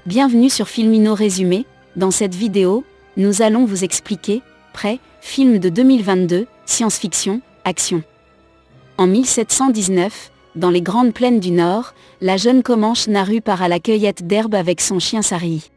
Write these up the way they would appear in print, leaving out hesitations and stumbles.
Bienvenue sur Filmino Résumé. Dans cette vidéo, nous allons vous expliquer, film de 2022, science-fiction, action. En 1719, dans les grandes plaines du Nord, la jeune Comanche Naru part à la cueillette d'herbe avec son chien Sari.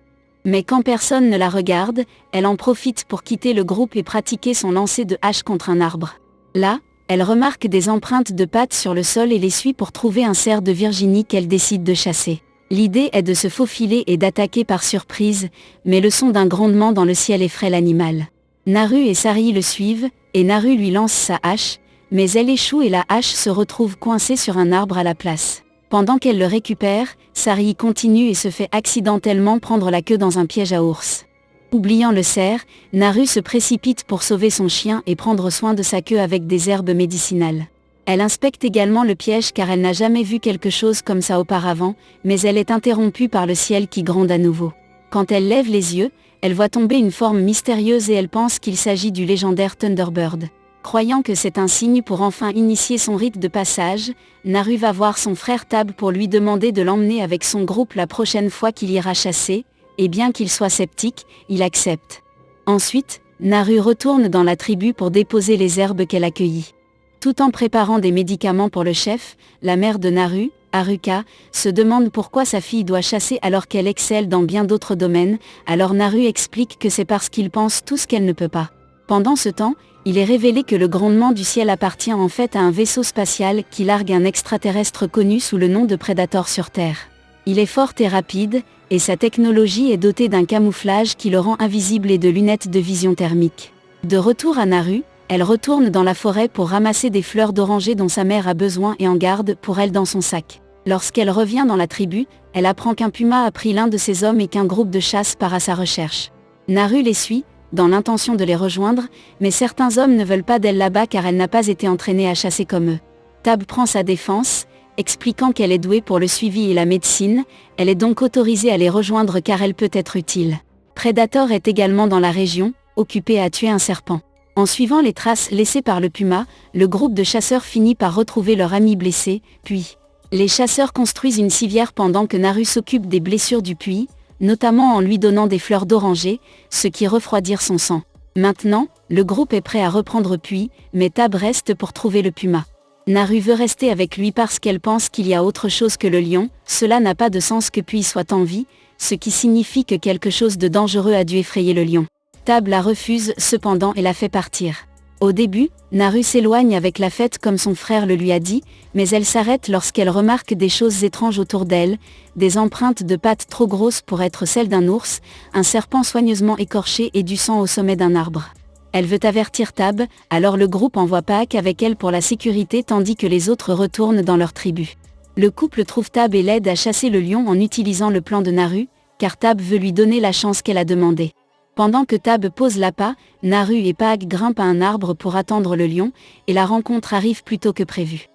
Mais quand personne ne la regarde, elle en profite pour quitter le groupe et pratiquer son lancer de hache contre un arbre. Là, elle remarque des empreintes de pattes sur le sol et les suit pour trouver un cerf de Virginie qu'elle décide de chasser. L'idée est de se faufiler et d'attaquer par surprise, mais le son d'un grondement dans le ciel effraie l'animal. Naru et Sari le suivent, et Naru lui lance sa hache, mais elle échoue et la hache se retrouve coincée sur un arbre à la place. Pendant qu'elle le récupère, Sari continue et se fait accidentellement prendre la queue dans un piège à ours. Oubliant le cerf, Naru se précipite pour sauver son chien et prendre soin de sa queue avec des herbes médicinales. Elle inspecte également le piège car elle n'a jamais vu quelque chose comme ça auparavant, mais elle est interrompue par le ciel qui gronde à nouveau. Quand elle lève les yeux, elle voit tomber une forme mystérieuse et elle pense qu'il s'agit du légendaire Thunderbird. Croyant que c'est un signe pour enfin initier son rite de passage, Naru va voir son frère Tab pour lui demander de l'emmener avec son groupe la prochaine fois qu'il ira chasser, et bien qu'il soit sceptique, il accepte. Ensuite, Naru retourne dans la tribu pour déposer les herbes qu'elle a cueillies. Tout en préparant des médicaments pour le chef, la mère de Naru, Haruka, se demande pourquoi sa fille doit chasser alors qu'elle excelle dans bien d'autres domaines, alors Naru explique que c'est parce qu'il pense tout ce qu'elle ne peut pas. Pendant ce temps, il est révélé que le grondement du ciel appartient en fait à un vaisseau spatial qui largue un extraterrestre connu sous le nom de Predator sur Terre. Il est fort et rapide, et sa technologie est dotée d'un camouflage qui le rend invisible et de lunettes de vision thermique. De retour à Naru, elle retourne dans la forêt pour ramasser des fleurs d'oranger dont sa mère a besoin et en garde pour elle dans son sac. Lorsqu'elle revient dans la tribu, elle apprend qu'un puma a pris l'un de ses hommes et qu'un groupe de chasse part à sa recherche. Naru les suit, dans l'intention de les rejoindre, mais certains hommes ne veulent pas d'elle là-bas car elle n'a pas été entraînée à chasser comme eux. Tab prend sa défense, expliquant qu'elle est douée pour le suivi et la médecine, elle est donc autorisée à les rejoindre car elle peut être utile. Predator est également dans la région, occupé à tuer un serpent. En suivant les traces laissées par le puma, le groupe de chasseurs finit par retrouver leur ami blessé, puis les chasseurs construisent une civière pendant que Naru s'occupe des blessures du puits, notamment en lui donnant des fleurs d'oranger, ce qui refroidir son sang. Maintenant, le groupe est prêt à reprendre Puy, mais Tab reste pour trouver le puma. Naru veut rester avec lui parce qu'elle pense qu'il y a autre chose que le lion, cela n'a pas de sens que Puy soit en vie, ce qui signifie que quelque chose de dangereux a dû effrayer le lion. Tab la refuse cependant et la fait partir. Au début, Naru s'éloigne avec la fête comme son frère le lui a dit, mais elle s'arrête lorsqu'elle remarque des choses étranges autour d'elle, des empreintes de pattes trop grosses pour être celles d'un ours, un serpent soigneusement écorché et du sang au sommet d'un arbre. Elle veut avertir Tab, alors le groupe envoie Paak avec elle pour la sécurité tandis que les autres retournent dans leur tribu. Le couple trouve Tab et l'aide à chasser le lion en utilisant le plan de Naru, car Tab veut lui donner la chance qu'elle a demandée. Pendant que Tab pose l'appât, Naru et Paak grimpent à un arbre pour attendre le lion, et la rencontre arrive plus tôt que prévu.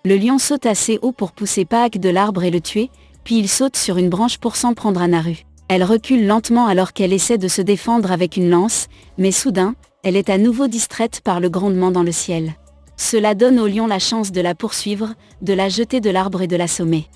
Le lion saute assez haut pour pousser Paak de l'arbre et le tuer, puis il saute sur une branche pour s'en prendre à Naru. Elle recule lentement alors qu'elle essaie de se défendre avec une lance, mais soudain, elle est à nouveau distraite par le grondement dans le ciel. Cela donne au lion la chance de la poursuivre, de la jeter de l'arbre et de l'assommer.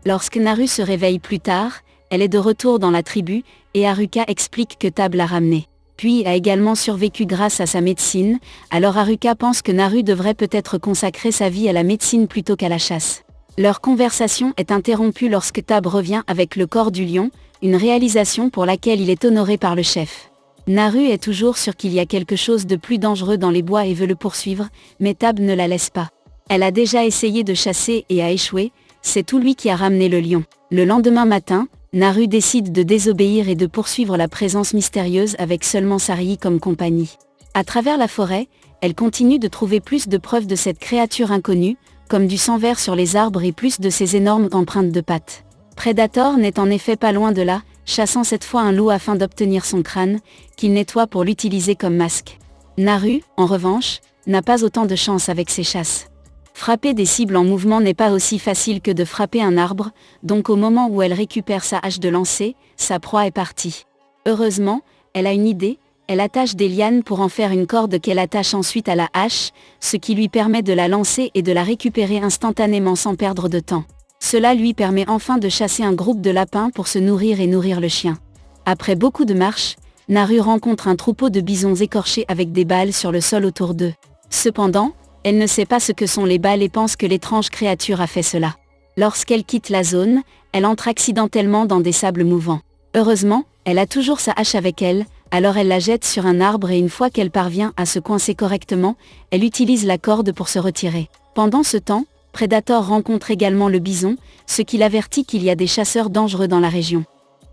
Lorsque Naru se réveille plus tard, elle est de retour dans la tribu, et Haruka explique que Tab l'a ramenée. Puis a également survécu grâce à sa médecine, alors Haruka pense que Naru devrait peut-être consacrer sa vie à la médecine plutôt qu'à la chasse. Leur conversation est interrompue lorsque Tab revient avec le corps du lion, une réalisation pour laquelle il est honoré par le chef. Naru est toujours sûr qu'il y a quelque chose de plus dangereux dans les bois et veut le poursuivre, mais Tab ne la laisse pas. Elle a déjà essayé de chasser et a échoué, c'est tout lui qui a ramené le lion. Le lendemain matin, Naru décide de désobéir et de poursuivre la présence mystérieuse avec seulement Sari comme compagnie. À travers la forêt, elle continue de trouver plus de preuves de cette créature inconnue, comme du sang vert sur les arbres et plus de ces énormes empreintes de pattes. Predator n'est en effet pas loin de là, chassant cette fois un loup afin d'obtenir son crâne, qu'il nettoie pour l'utiliser comme masque. Naru, en revanche, n'a pas autant de chance avec ses chasses. Frapper des cibles en mouvement n'est pas aussi facile que de frapper un arbre, donc au moment où elle récupère sa hache de lancer, sa proie est partie. Heureusement, elle a une idée, elle attache des lianes pour en faire une corde qu'elle attache ensuite à la hache, ce qui lui permet de la lancer et de la récupérer instantanément sans perdre de temps. Cela lui permet enfin de chasser un groupe de lapins pour se nourrir et nourrir le chien. Après beaucoup de marches, Naru rencontre un troupeau de bisons écorchés avec des balles sur le sol autour d'eux. Cependant, elle ne sait pas ce que sont les balles et pense que l'étrange créature a fait cela. Lorsqu'elle quitte la zone, elle entre accidentellement dans des sables mouvants. Heureusement, elle a toujours sa hache avec elle, alors elle la jette sur un arbre et une fois qu'elle parvient à se coincer correctement, elle utilise la corde pour se retirer. Pendant ce temps, Predator rencontre également le bison, ce qui l'avertit qu'il y a des chasseurs dangereux dans la région.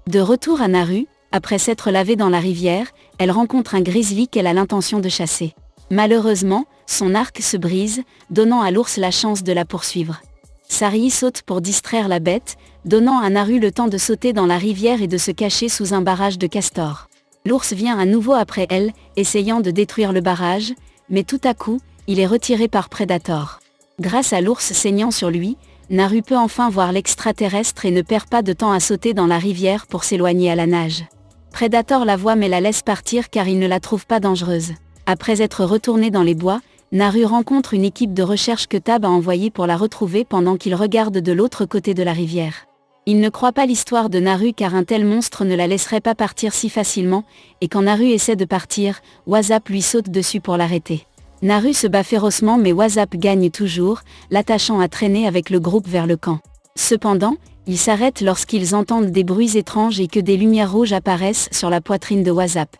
De retour à Naru, après s'être lavée dans la rivière, elle rencontre un grizzly qu'elle a l'intention de chasser. Malheureusement, son arc se brise, donnant à l'ours la chance de la poursuivre. Saryee saute pour distraire la bête, donnant à Naru le temps de sauter dans la rivière et de se cacher sous un barrage de castors. L'ours vient à nouveau après elle, essayant de détruire le barrage, mais tout à coup, il est retiré par Predator. Grâce à l'ours saignant sur lui, Naru peut enfin voir l'extraterrestre et ne perd pas de temps à sauter dans la rivière pour s'éloigner à la nage. Predator la voit mais la laisse partir car il ne la trouve pas dangereuse. Après être retourné dans les bois, Naru rencontre une équipe de recherche que Tab a envoyée pour la retrouver pendant qu'il regarde de l'autre côté de la rivière. Il ne croit pas l'histoire de Naru car un tel monstre ne la laisserait pas partir si facilement, et quand Naru essaie de partir, Wasap lui saute dessus pour l'arrêter. Naru se bat férocement mais Wasap gagne toujours, l'attachant à traîner avec le groupe vers le camp. Cependant, ils s'arrêtent lorsqu'ils entendent des bruits étranges et que des lumières rouges apparaissent sur la poitrine de Wasap.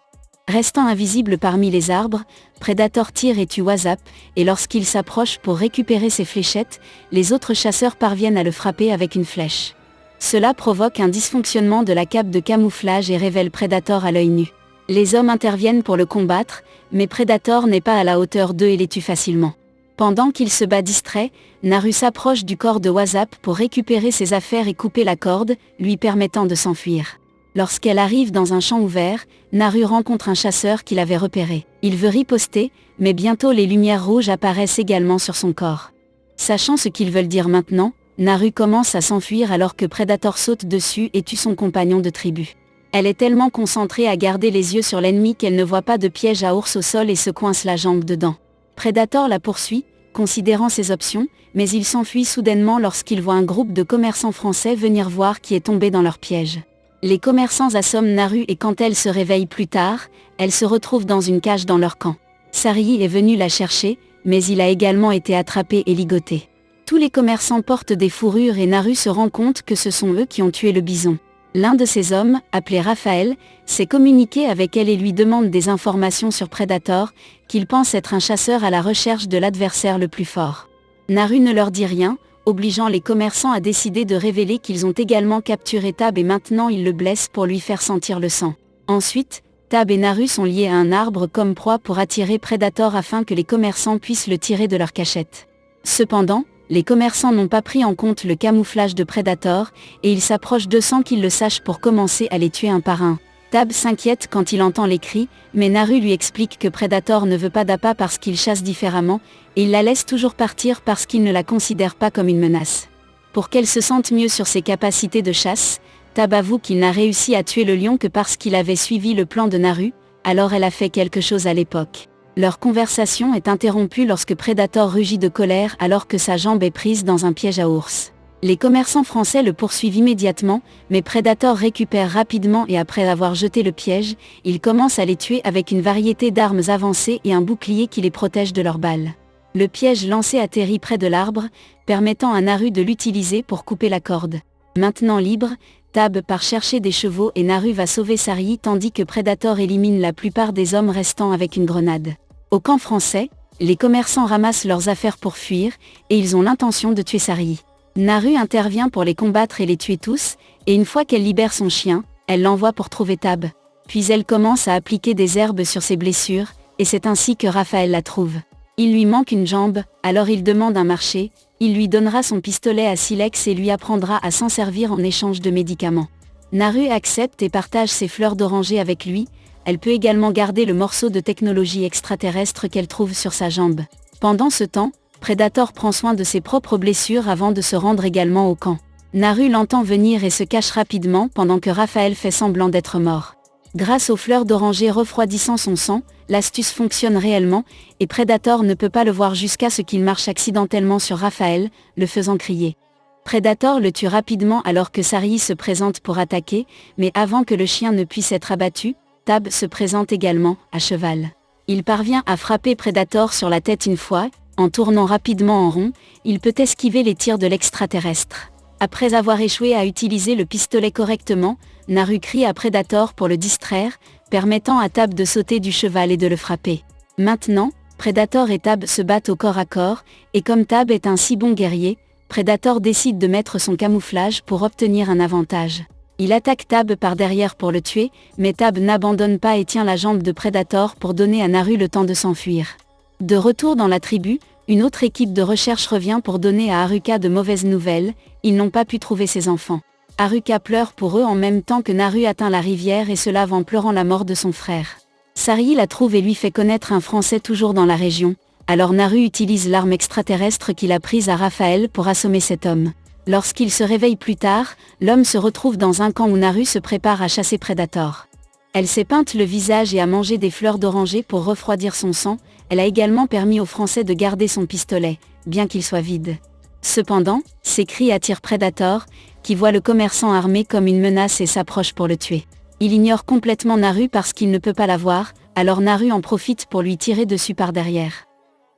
Restant invisible parmi les arbres, Predator tire et tue Wasap, et lorsqu'il s'approche pour récupérer ses fléchettes, les autres chasseurs parviennent à le frapper avec une flèche. Cela provoque un dysfonctionnement de la cape de camouflage et révèle Predator à l'œil nu. Les hommes interviennent pour le combattre, mais Predator n'est pas à la hauteur d'eux et les tue facilement. Pendant qu'il se bat distrait, Naru s'approche du corps de Wasap pour récupérer ses affaires et couper la corde, lui permettant de s'enfuir. Lorsqu'elle arrive dans un champ ouvert, Naru rencontre un chasseur qui l'avait repéré. Il veut riposter, mais bientôt les lumières rouges apparaissent également sur son corps. Sachant ce qu'ils veulent dire maintenant, Naru commence à s'enfuir alors que Predator saute dessus et tue son compagnon de tribu. Elle est tellement concentrée à garder les yeux sur l'ennemi qu'elle ne voit pas de piège à ours au sol et se coince la jambe dedans. Predator la poursuit, considérant ses options, mais il s'enfuit soudainement lorsqu'il voit un groupe de commerçants français venir voir qui est tombé dans leur piège. Les commerçants assomment Naru et quand elle se réveille plus tard, elle se retrouve dans une cage dans leur camp. Saryee est venu la chercher, mais il a également été attrapé et ligoté. Tous les commerçants portent des fourrures et Naru se rend compte que ce sont eux qui ont tué le bison. L'un de ces hommes, appelé Raphaël, s'est communiqué avec elle et lui demande des informations sur Predator, qu'il pense être un chasseur à la recherche de l'adversaire le plus fort. Naru ne leur dit rien, obligeant les commerçants à décider de révéler qu'ils ont également capturé Tab et maintenant ils le blessent pour lui faire sentir le sang. Ensuite, Tab et Naru sont liés à un arbre comme proie pour attirer Predator afin que les commerçants puissent le tirer de leur cachette. Cependant, les commerçants n'ont pas pris en compte le camouflage de Predator, et ils s'approchent d'eux sans qu'ils le sachent pour commencer à les tuer un par un. Tab s'inquiète quand il entend les cris, mais Naru lui explique que Predator ne veut pas d'appât parce qu'il chasse différemment, et il la laisse toujours partir parce qu'il ne la considère pas comme une menace. Pour qu'elle se sente mieux sur ses capacités de chasse, Tab avoue qu'il n'a réussi à tuer le lion que parce qu'il avait suivi le plan de Naru, alors elle a fait quelque chose à l'époque. Leur conversation est interrompue lorsque Predator rugit de colère alors que sa jambe est prise dans un piège à ours. Les commerçants français le poursuivent immédiatement, mais Predator récupère rapidement et après avoir jeté le piège, il commence à les tuer avec une variété d'armes avancées et un bouclier qui les protège de leurs balles. Le piège lancé atterrit près de l'arbre, permettant à Naru de l'utiliser pour couper la corde. Maintenant libre, Tab part chercher des chevaux et Naru va sauver Saryee tandis que Predator élimine la plupart des hommes restants avec une grenade. Au camp français, les commerçants ramassent leurs affaires pour fuir, et ils ont l'intention de tuer Saryee. Naru intervient pour les combattre et les tuer tous, et une fois qu'elle libère son chien, elle l'envoie pour trouver Tab. Puis elle commence à appliquer des herbes sur ses blessures, et c'est ainsi que Raphaël la trouve. Il lui manque une jambe, alors il demande un marché, il lui donnera son pistolet à silex et lui apprendra à s'en servir en échange de médicaments. Naru accepte et partage ses fleurs d'oranger avec lui. Elle peut également garder le morceau de technologie extraterrestre qu'elle trouve sur sa jambe. Pendant ce temps, Predator prend soin de ses propres blessures avant de se rendre également au camp. Naru l'entend venir et se cache rapidement pendant que Raphaël fait semblant d'être mort. Grâce aux fleurs d'oranger refroidissant son sang, l'astuce fonctionne réellement, et Predator ne peut pas le voir jusqu'à ce qu'il marche accidentellement sur Raphaël, le faisant crier. Predator le tue rapidement alors que Saryi se présente pour attaquer, mais avant que le chien ne puisse être abattu, Tab se présente également, à cheval. Il parvient à frapper Predator sur la tête une fois, en tournant rapidement en rond, il peut esquiver les tirs de l'extraterrestre. Après avoir échoué à utiliser le pistolet correctement, Naru crie à Predator pour le distraire, permettant à Tab de sauter du cheval et de le frapper. Maintenant, Predator et Tab se battent au corps à corps, et comme Tab est un si bon guerrier, Predator décide de mettre son camouflage pour obtenir un avantage. Il attaque Tab par derrière pour le tuer, mais Tab n'abandonne pas et tient la jambe de Predator pour donner à Naru le temps de s'enfuir. De retour dans la tribu, une autre équipe de recherche revient pour donner à Haruka de mauvaises nouvelles, ils n'ont pas pu trouver ses enfants. Haruka pleure pour eux en même temps que Naru atteint la rivière et se lave en pleurant la mort de son frère. Saryi la trouve et lui fait connaître un Français toujours dans la région, alors Naru utilise l'arme extraterrestre qu'il a prise à Raphaël pour assommer cet homme. Lorsqu'il se réveille plus tard, l'homme se retrouve dans un camp où Naru se prépare à chasser Predator. Elle s'est peinte le visage et a mangé des fleurs d'oranger pour refroidir son sang, elle a également permis au Français de garder son pistolet, bien qu'il soit vide. Cependant, ses cris attirent Predator, qui voit le commerçant armé comme une menace et s'approche pour le tuer. Il ignore complètement Naru parce qu'il ne peut pas la voir, alors Naru en profite pour lui tirer dessus par derrière.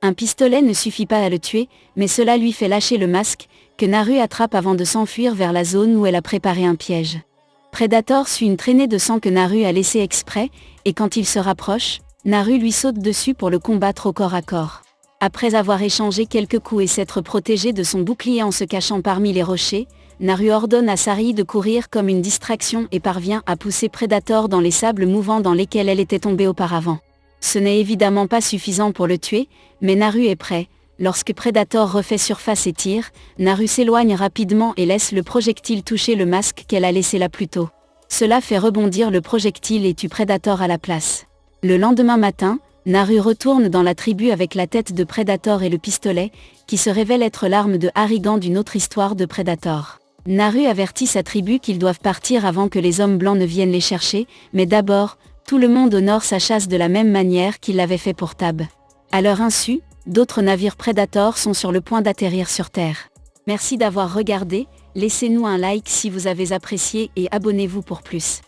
Un pistolet ne suffit pas à le tuer, mais cela lui fait lâcher le masque, que Naru attrape avant de s'enfuir vers la zone où elle a préparé un piège. Predator suit une traînée de sang que Naru a laissée exprès, et quand il se rapproche, Naru lui saute dessus pour le combattre au corps à corps. Après avoir échangé quelques coups et s'être protégé de son bouclier en se cachant parmi les rochers, Naru ordonne à Saryi de courir comme une distraction et parvient à pousser Predator dans les sables mouvants dans lesquels elle était tombée auparavant. Ce n'est évidemment pas suffisant pour le tuer, mais Naru est prêt. Lorsque Predator refait surface et tire, Naru s'éloigne rapidement et laisse le projectile toucher le masque qu'elle a laissé là plus tôt. Cela fait rebondir le projectile et tue Predator à la place. Le lendemain matin, Naru retourne dans la tribu avec la tête de Predator et le pistolet, qui se révèle être l'arme de Harrigan d'une autre histoire de Predator. Naru avertit sa tribu qu'ils doivent partir avant que les hommes blancs ne viennent les chercher, mais d'abord, tout le monde honore sa chasse de la même manière qu'il l'avait fait pour Tab. À leur insu, d'autres navires Predator sont sur le point d'atterrir sur Terre. Merci d'avoir regardé, laissez-nous un like si vous avez apprécié et abonnez-vous pour plus.